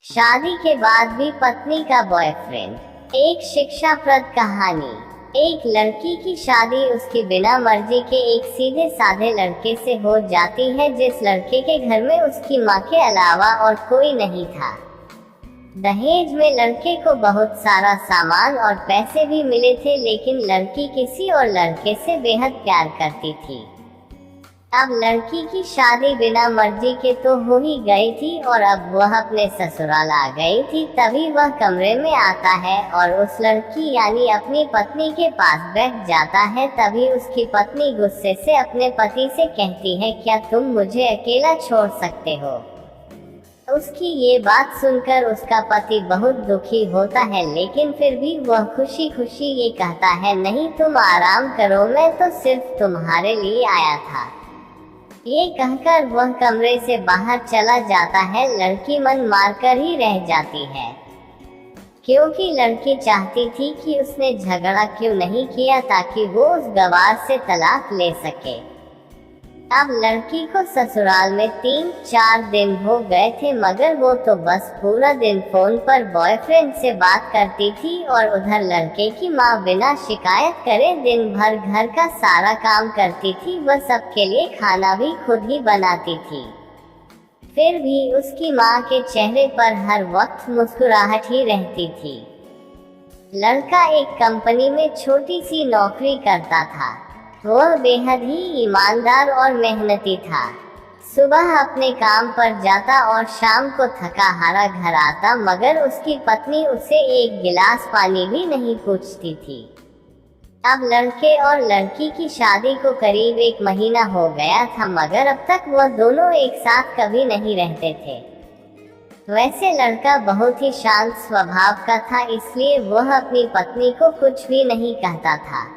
शादी के बाद भी पत्नी का बॉयफ्रेंड। एक शिक्षाप्रद कहानी। एक लड़की की शादी उसकी बिना मर्जी के एक सीधे साधे लड़के से हो जाती है, जिस लड़के के घर में उसकी माँ के अलावा और कोई नहीं था। दहेज में लड़के को बहुत सारा सामान और पैसे भी मिले थे, लेकिन लड़की किसी और लड़के से बेहद प्यार करती थी। अब लड़की की शादी बिना मर्जी के तो हो ही गई थी और अब वह अपने ससुराल आ गई थी। तभी वह कमरे में आता है और उस लड़की यानी अपनी पत्नी के पास बैठ जाता है। तभी उसकी पत्नी गुस्से से अपने पति से कहती है, क्या तुम मुझे अकेला छोड़ सकते हो? उसकी ये बात सुनकर उसका पति बहुत दुखी होता है, लेकिन फिर भी वह खुशी खुशी ये कहता है, नहीं तुम आराम करो, मैं तो सिर्फ तुम्हारे लिए आया था। ये कहकर वह कमरे से बाहर चला जाता है। लड़की मन मारकर ही रह जाती है, क्योंकि लड़की चाहती थी कि उसने झगड़ा क्यों नहीं किया ताकि वो उस गवार से तलाक ले सके। अब लड़की को ससुराल में 3-4 दिन हो गए थे, मगर वो तो बस पूरा दिन फोन पर बॉयफ्रेंड से बात करती थी और उधर लड़के की माँ बिना शिकायत करे दिन भर घर का सारा काम करती थी। वह सबके लिए खाना भी खुद ही बनाती थी। फिर भी उसकी माँ के चेहरे पर हर वक्त मुस्कुराहट ही रहती थी। लड़का एक कंपनी में छोटी सी नौकरी करता था। वह बेहद ही ईमानदार और मेहनती था। सुबह अपने काम पर जाता और शाम को थका हारा घर आता, मगर उसकी पत्नी उसे एक गिलास पानी भी नहीं पूछती थी। अब लड़के और लड़की की शादी को करीब 1 महीना हो गया था, मगर अब तक वह दोनों एक साथ कभी नहीं रहते थे। वैसे लड़का बहुत ही शांत स्वभाव का था, इसलिए वह अपनी पत्नी को कुछ भी नहीं कहता था।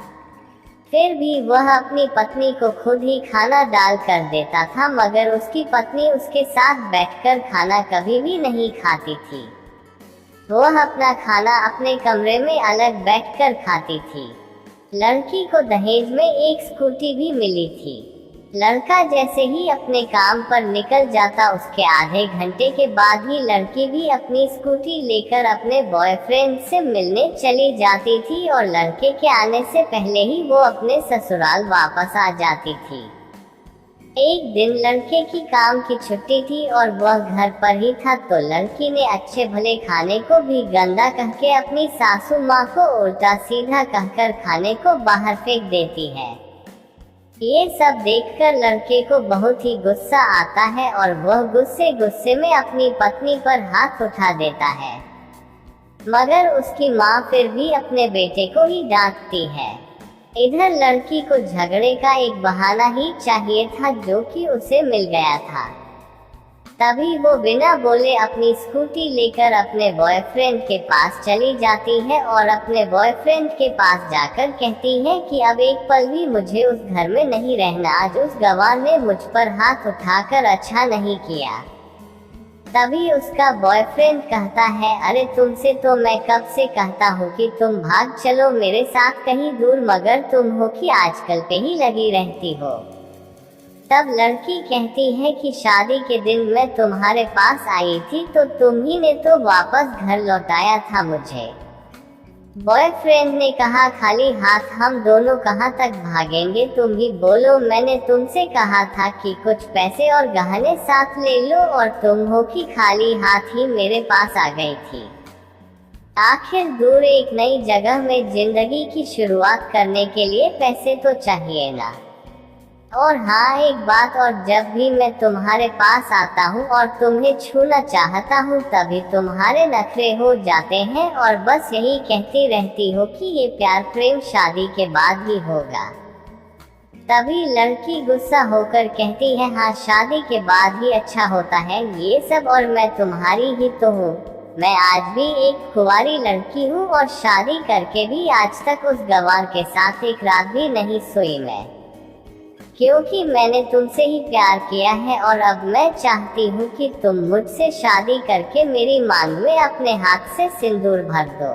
फिर भी वह अपनी पत्नी को खुद ही खाना डाल कर देता था, मगर उसकी पत्नी उसके साथ बैठकर खाना कभी भी नहीं खाती थी। वह अपना खाना अपने कमरे में अलग बैठकर खाती थी। लड़की को दहेज में एक स्कूटी भी मिली थी। लड़का जैसे ही अपने काम पर निकल जाता, उसके आधे घंटे के बाद ही लड़की भी अपनी स्कूटी लेकर अपने बॉयफ्रेंड से मिलने चली जाती थी और लड़के के आने से पहले ही वो अपने ससुराल वापस आ जाती थी। एक दिन लड़के की काम की छुट्टी थी और वह घर पर ही था, तो लड़की ने अच्छे भले खाने को भी गंदा कह के अपनी सासू माँ को उल्टा सीधा कहकर खाने को बाहर फेंक देती है। ये सब देखकर लड़के को बहुत ही गुस्सा आता है और वह गुस्से गुस्से में अपनी पत्नी पर हाथ उठा देता है, मगर उसकी माँ फिर भी अपने बेटे को ही डांटती है। इधर लड़की को झगड़े का एक बहाना ही चाहिए था, जो कि उसे मिल गया था। तभी वो बिना बोले अपनी स्कूटी लेकर अपने बॉयफ्रेंड के पास चली जाती है और अपने बॉयफ्रेंड के पास जाकर कहती है कि अब एक पल भी मुझे उस घर में नहीं रहना। आज उस गवार ने मुझ पर हाथ उठाकर अच्छा नहीं किया। तभी उसका बॉयफ्रेंड कहता है, अरे तुमसे तो मैं कब से कहता हूँ कि तुम भाग चलो मेरे साथ कहीं दूर, मगर तुम हो कि आजकल पे ही लगी रहती हो। तब लड़की कहती है कि शादी के दिन मैं तुम्हारे पास आई थी तो तुम ही ने तो वापस घर लौटाया था मुझे। बॉयफ्रेंड ने कहा, खाली हाथ हम दोनों कहाँ तक भागेंगे, तुम ही बोलो। मैंने तुमसे कहा था कि कुछ पैसे और गहने साथ ले लो और तुम हो कि खाली हाथ ही मेरे पास आ गई थी। आखिर दूर एक नई जगह में जिंदगी की शुरुआत करने के लिए पैसे तो चाहिए ना। और हाँ एक बात और, जब भी मैं तुम्हारे पास आता हूँ और तुम्हें छूना चाहता हूँ तभी तुम्हारे नखरे हो जाते हैं और बस यही कहती रहती हो कि ये प्यार प्रेम शादी के बाद ही होगा। तभी लड़की गुस्सा होकर कहती है, हाँ शादी के बाद ही अच्छा होता है ये सब, और मैं तुम्हारी ही तो हूँ। मैं आज भी एक कुंवारी लड़की हूँ और शादी करके भी आज तक उस गवार के साथ एक रात भी नहीं सोई मैं, क्योंकि मैंने तुमसे ही प्यार किया है और अब मैं चाहती हूँ कि तुम मुझसे शादी करके मेरी मांग में अपने हाथ से सिंदूर भर दो।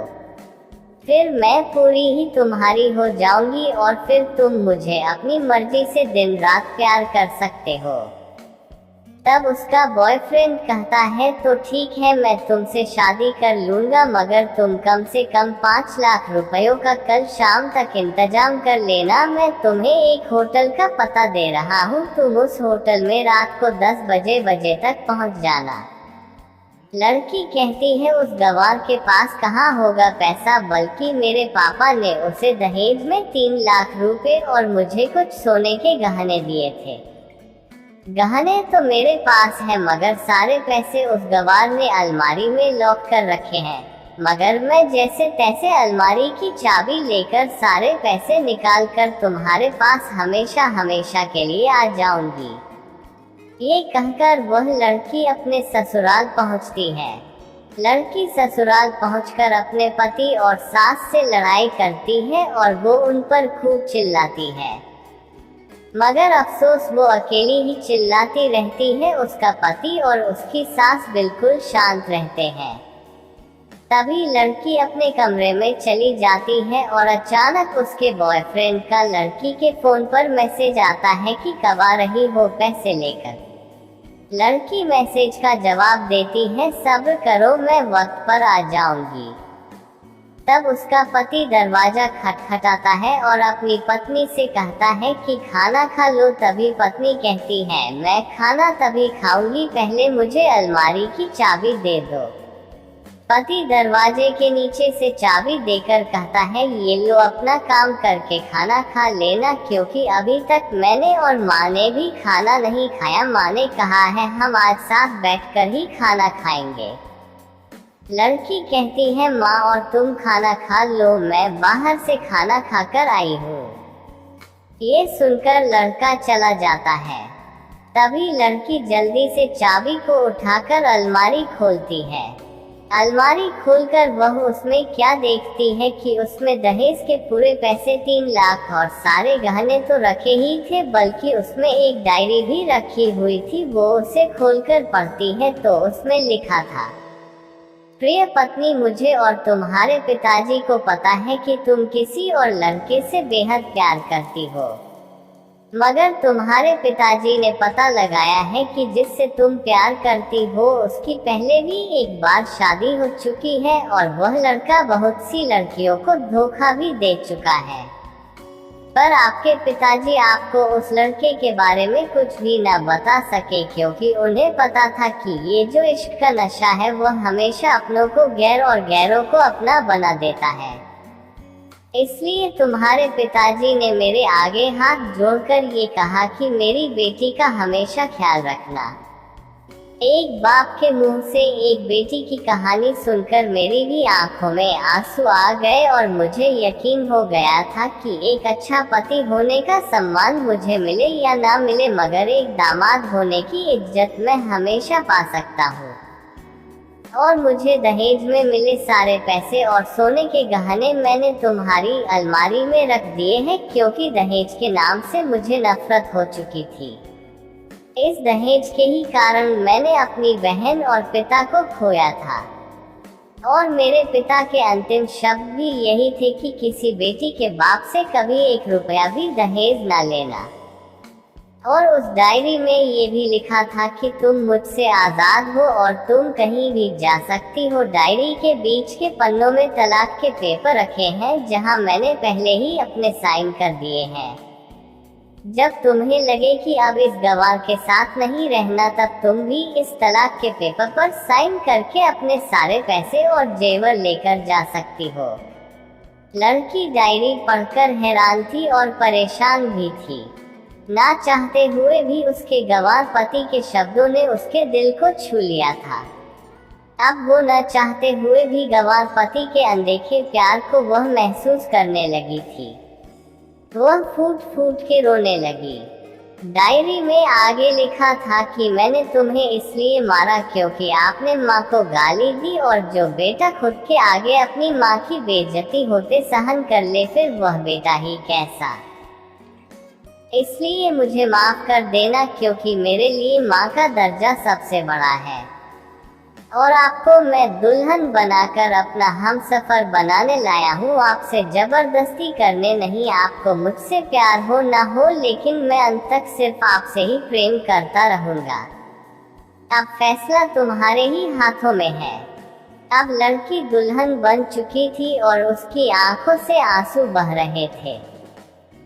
फिर मैं पूरी ही तुम्हारी हो जाऊंगी और फिर तुम मुझे अपनी मर्जी से दिन रात प्यार कर सकते हो। तब उसका बॉयफ्रेंड कहता है तो ठीक है, मैं तुमसे शादी कर लूंगा, मगर तुम कम से कम 5 लाख रुपयों का कल शाम तक इंतजाम कर लेना। मैं तुम्हें एक होटल का पता दे रहा हूँ, तुम उस होटल में रात को 10 बजे तक पहुँच जाना। लड़की कहती है उस गंवार के पास कहाँ होगा पैसा, बल्कि मेरे पापा ने उसे दहेज में 3 लाख रुपए और मुझे कुछ सोने के गहने दिए थे। गहने तो मेरे पास है, मगर सारे पैसे उस गंवार ने अलमारी में लॉक कर रखे हैं। मगर मैं जैसे तैसे अलमारी की चाबी लेकर सारे पैसे निकाल कर तुम्हारे पास हमेशा हमेशा के लिए आ जाऊंगी। ये कहकर वह लड़की अपने ससुराल पहुंचती है। लड़की ससुराल पहुंचकर अपने पति और सास से लड़ाई करती है और वो उन पर खूब चिल्लाती है, मगर अफसोस वो अकेली ही चिल्लाती रहती है। उसका पति और उसकी सास बिल्कुल शांत रहते हैं। तभी लड़की अपने कमरे में चली जाती है और अचानक उसके बॉयफ्रेंड का लड़की के फोन पर मैसेज आता है कि कब आ रही हो पैसे लेकर। लड़की मैसेज का जवाब देती है, सब्र करो, मैं वक्त पर आ जाऊंगी। तब उसका पति दरवाजा खटखटाता है और अपनी पत्नी से कहता है कि खाना खा लो। तभी पत्नी कहती है, मैं खाना तभी खाऊंगी, पहले मुझे अलमारी की चाबी दे दो। पति दरवाजे के नीचे से चाबी देकर कहता है, ये लो, अपना काम करके खाना खा लेना, क्योंकि अभी तक मैंने और माँ ने भी खाना नहीं खाया। माँ ने कहा है हम आज साथ बैठकर ही खाना खाएंगे। लड़की कहती है, माँ और तुम खाना खा लो, मैं बाहर से खाना खाकर आई हूँ। ये सुनकर लड़का चला जाता है। तभी लड़की जल्दी से चाबी को उठाकर अलमारी खोलती है। अलमारी खोलकर वह उसमें क्या देखती है कि उसमें दहेज के पूरे पैसे 3 लाख और सारे गहने तो रखे ही थे, बल्कि उसमें एक डायरी भी रखी हुई थी। वो उसे खोलकर पढ़ती है तो उसमें लिखा था, प्रिय पत्नी, मुझे और तुम्हारे पिताजी को पता है कि तुम किसी और लड़के से बेहद प्यार करती हो, मगर तुम्हारे पिताजी ने पता लगाया है कि जिससे तुम प्यार करती हो उसकी पहले भी एक बार शादी हो चुकी है और वह लड़का बहुत सी लड़कियों को धोखा भी दे चुका है। पर आपके पिताजी आपको उस लड़के के बारे में कुछ भी न बता सके, क्योंकि उन्हें पता था कि ये जो इश्क का नशा है वह हमेशा अपनों को गैर और गैरों को अपना बना देता है। इसलिए तुम्हारे पिताजी ने मेरे आगे हाथ जोड़कर ये कहा कि मेरी बेटी का हमेशा ख्याल रखना। एक बाप के मुंह से एक बेटी की कहानी सुनकर मेरी भी आंखों में आंसू आ गए और मुझे यकीन हो गया था कि एक अच्छा पति होने का सम्मान मुझे मिले या ना मिले, मगर एक दामाद होने की इज्जत मैं हमेशा पा सकता हूँ। और मुझे दहेज में मिले सारे पैसे और सोने के गहने मैंने तुम्हारी अलमारी में रख दिए हैं, क्योंकि दहेज के नाम से मुझे नफरत हो चुकी थी। इस दहेज के ही कारण मैंने अपनी बहन और पिता को खोया था, और मेरे पिता के अंतिम शब्द भी यही थे कि किसी बेटी के बाप से कभी 1 रुपया भी दहेज ना लेना। और उस डायरी में ये भी लिखा था कि तुम मुझसे आज़ाद हो और तुम कहीं भी जा सकती हो। डायरी के बीच के पन्नों में तलाक के पेपर रखे हैं, जहां मैंने पहले ही अपने साइन कर दिए हैं। जब तुम्हें लगे कि अब इस गवार के साथ नहीं रहना, तब तुम भी इस तलाक के पेपर पर साइन करके अपने सारे पैसे और जेवर लेकर जा सकती हो। लड़की डायरी पढ़कर हैरान थी और परेशान भी थी। ना चाहते हुए भी उसके गंवार पति के शब्दों ने उसके दिल को छू लिया था। अब वो न चाहते हुए भी गंवार पति के अनदेखे प्यार को वह महसूस करने लगी थी। वह फूट फूट के रोने लगी। डायरी में आगे लिखा था कि मैंने तुम्हें इसलिए मारा क्योंकि आपने माँ को गाली दी, और जो बेटा खुद के आगे अपनी माँ की बेइज्जती होते सहन कर ले, फिर वह बेटा ही कैसा। इसलिए मुझे माफ कर देना, क्योंकि मेरे लिए माँ का दर्जा सबसे बड़ा है, और आपको मैं दुल्हन बनाकर अपना हमसफर बनाने लाया हूँ। आपसे जबरदस्ती करने नहीं, आपको मुझसे प्यार हो ना हो, लेकिन मैं अंत तक सिर्फ आपसे ही प्रेम करता रहूँगा। अब फैसला तुम्हारे ही हाथों में है। अब लड़की दुल्हन बन चुकी थी और उसकी आंखों से आंसू बह रहे थे।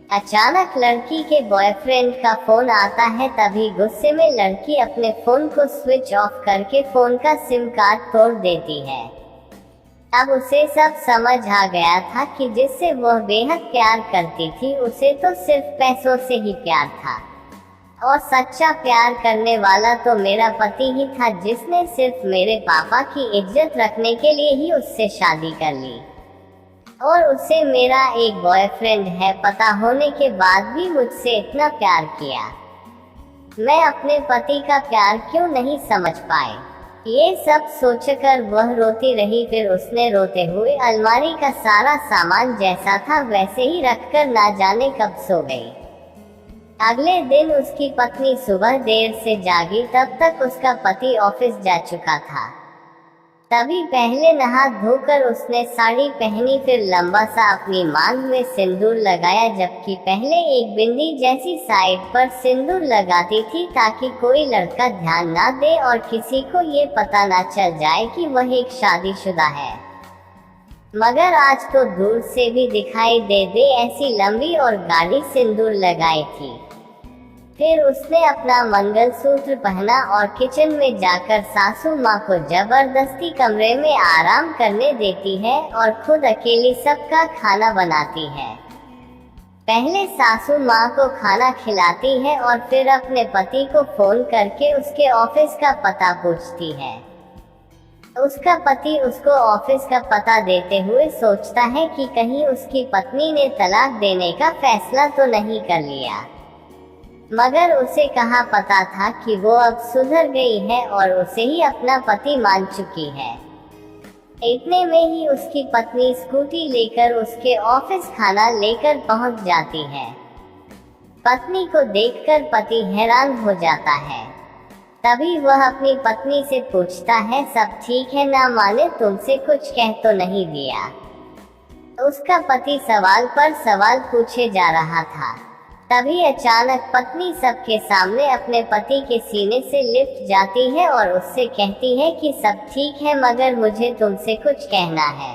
अचानक लड़की के बॉयफ्रेंड का फोन आता है। तभी गुस्से में लड़की अपने फोन को स्विच ऑफ करके फोन का सिम कार्ड तोड़ देती है। अब उसे सब समझ आ गया था कि जिससे वह बेहद प्यार करती थी उसे तो सिर्फ पैसों से ही प्यार था, और सच्चा प्यार करने वाला तो मेरा पति ही था, जिसने सिर्फ मेरे पापा की इज्जत रखने के लिए ही उससे शादी कर ली। और उसे मेरा एक बॉयफ्रेंड है पता होने के बाद भी मुझसे इतना प्यार किया। मैं अपने पति का प्यार क्यों नहीं समझ पाए। ये सब सोचकर वह रोती रही। फिर उसने रोते हुए अलमारी का सारा सामान जैसा था वैसे ही रखकर ना जाने कब सो गई। अगले दिन उसकी पत्नी सुबह देर से जागी। तब तक उसका पति ऑफिस जा चुका था। तभी पहले नहा धोकर उसने साड़ी पहनी, फिर लंबा सा अपनी मांग में सिंदूर लगाया, जबकि पहले एक बिंदी जैसी साइड पर सिंदूर लगाती थी ताकि कोई लड़का ध्यान ना दे और किसी को ये पता ना चल जाए कि वह एक शादीशुदा है। मगर आज तो दूर से भी दिखाई दे ऐसी लंबी और गाढ़ी सिंदूर लगाई थी। फिर उसने अपना मंगलसूत्र पहना और किचन में जाकर सासू माँ को जबरदस्ती कमरे में आराम करने देती है और खुद अकेली सबका खाना बनाती है। पहले सासू माँ को खाना खिलाती है और फिर अपने पति को फोन करके उसके ऑफिस का पता पूछती है। उसका पति उसको ऑफिस का पता देते हुए सोचता है कि कहीं उसकी पत्नी ने तलाक देने का फैसला तो नहीं कर लिया। मगर उसे कहाँ पता था कि वो अब सुधर गई है और उसे ही अपना पति मान चुकी है। इतने में ही उसकी पत्नी स्कूटी लेकर उसके ऑफिस खाना लेकर पहुंच जाती है। पत्नी को देखकर पति हैरान हो जाता है। तभी वह अपनी पत्नी से पूछता है, सब ठीक है ना? माने तुमसे कुछ कह तो नहीं दिया? उसका पति सवाल पर सवाल पूछे जा रहा था। तभी अचानक पत्नी सबके सामने अपने पति के सीने से लिपट जाती है और उससे कहती है कि सब ठीक है मगर मुझे तुमसे कुछ कहना है।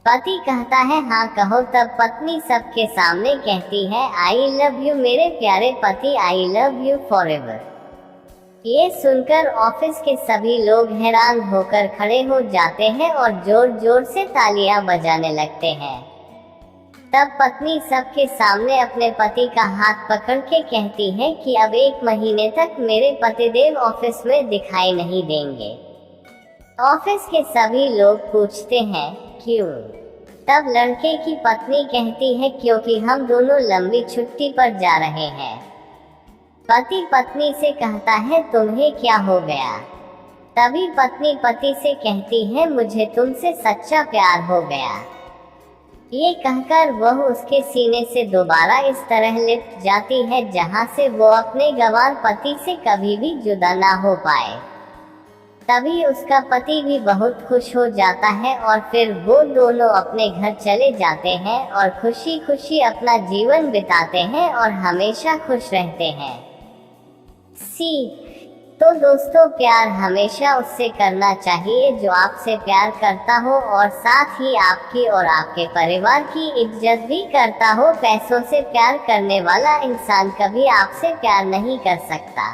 पति कहता है हाँ कहो। तब पत्नी सबके सामने कहती है, आई लव यू मेरे प्यारे पति, आई लव यू फॉरएवर। ये सुनकर ऑफिस के सभी लोग हैरान होकर खड़े हो जाते हैं और जोर जोर से तालियां बजाने लगते हैं। तब पत्नी सबके सामने अपने पति का हाथ पकड़ के कहती है कि अब 1 महीने तक मेरे पतिदेव ऑफिस में दिखाई नहीं देंगे। ऑफिस के सभी लोग पूछते हैं क्यों? तब लड़के की पत्नी कहती है क्योंकि हम दोनों लंबी छुट्टी पर जा रहे हैं। पति पत्नी से कहता है तुम्हें क्या हो गया? तभी पत्नी पति से कहती है मुझे तुमसे सच्चा प्यार हो गया। ये कहकर वह उसके सीने से दोबारा इस तरह लिपट जाती है जहां से वो अपने गंवार पति से कभी भी जुदा ना हो पाए। तभी उसका पति भी बहुत खुश हो जाता है और फिर वो दोनों अपने घर चले जाते हैं और खुशी खुशी अपना जीवन बिताते हैं और हमेशा खुश रहते हैं। तो दोस्तों, प्यार हमेशा उससे करना चाहिए जो आपसे प्यार करता हो और साथ ही आपकी और आपके परिवार की इज्जत भी करता हो। पैसों से प्यार करने वाला इंसान कभी आपसे प्यार नहीं कर सकता।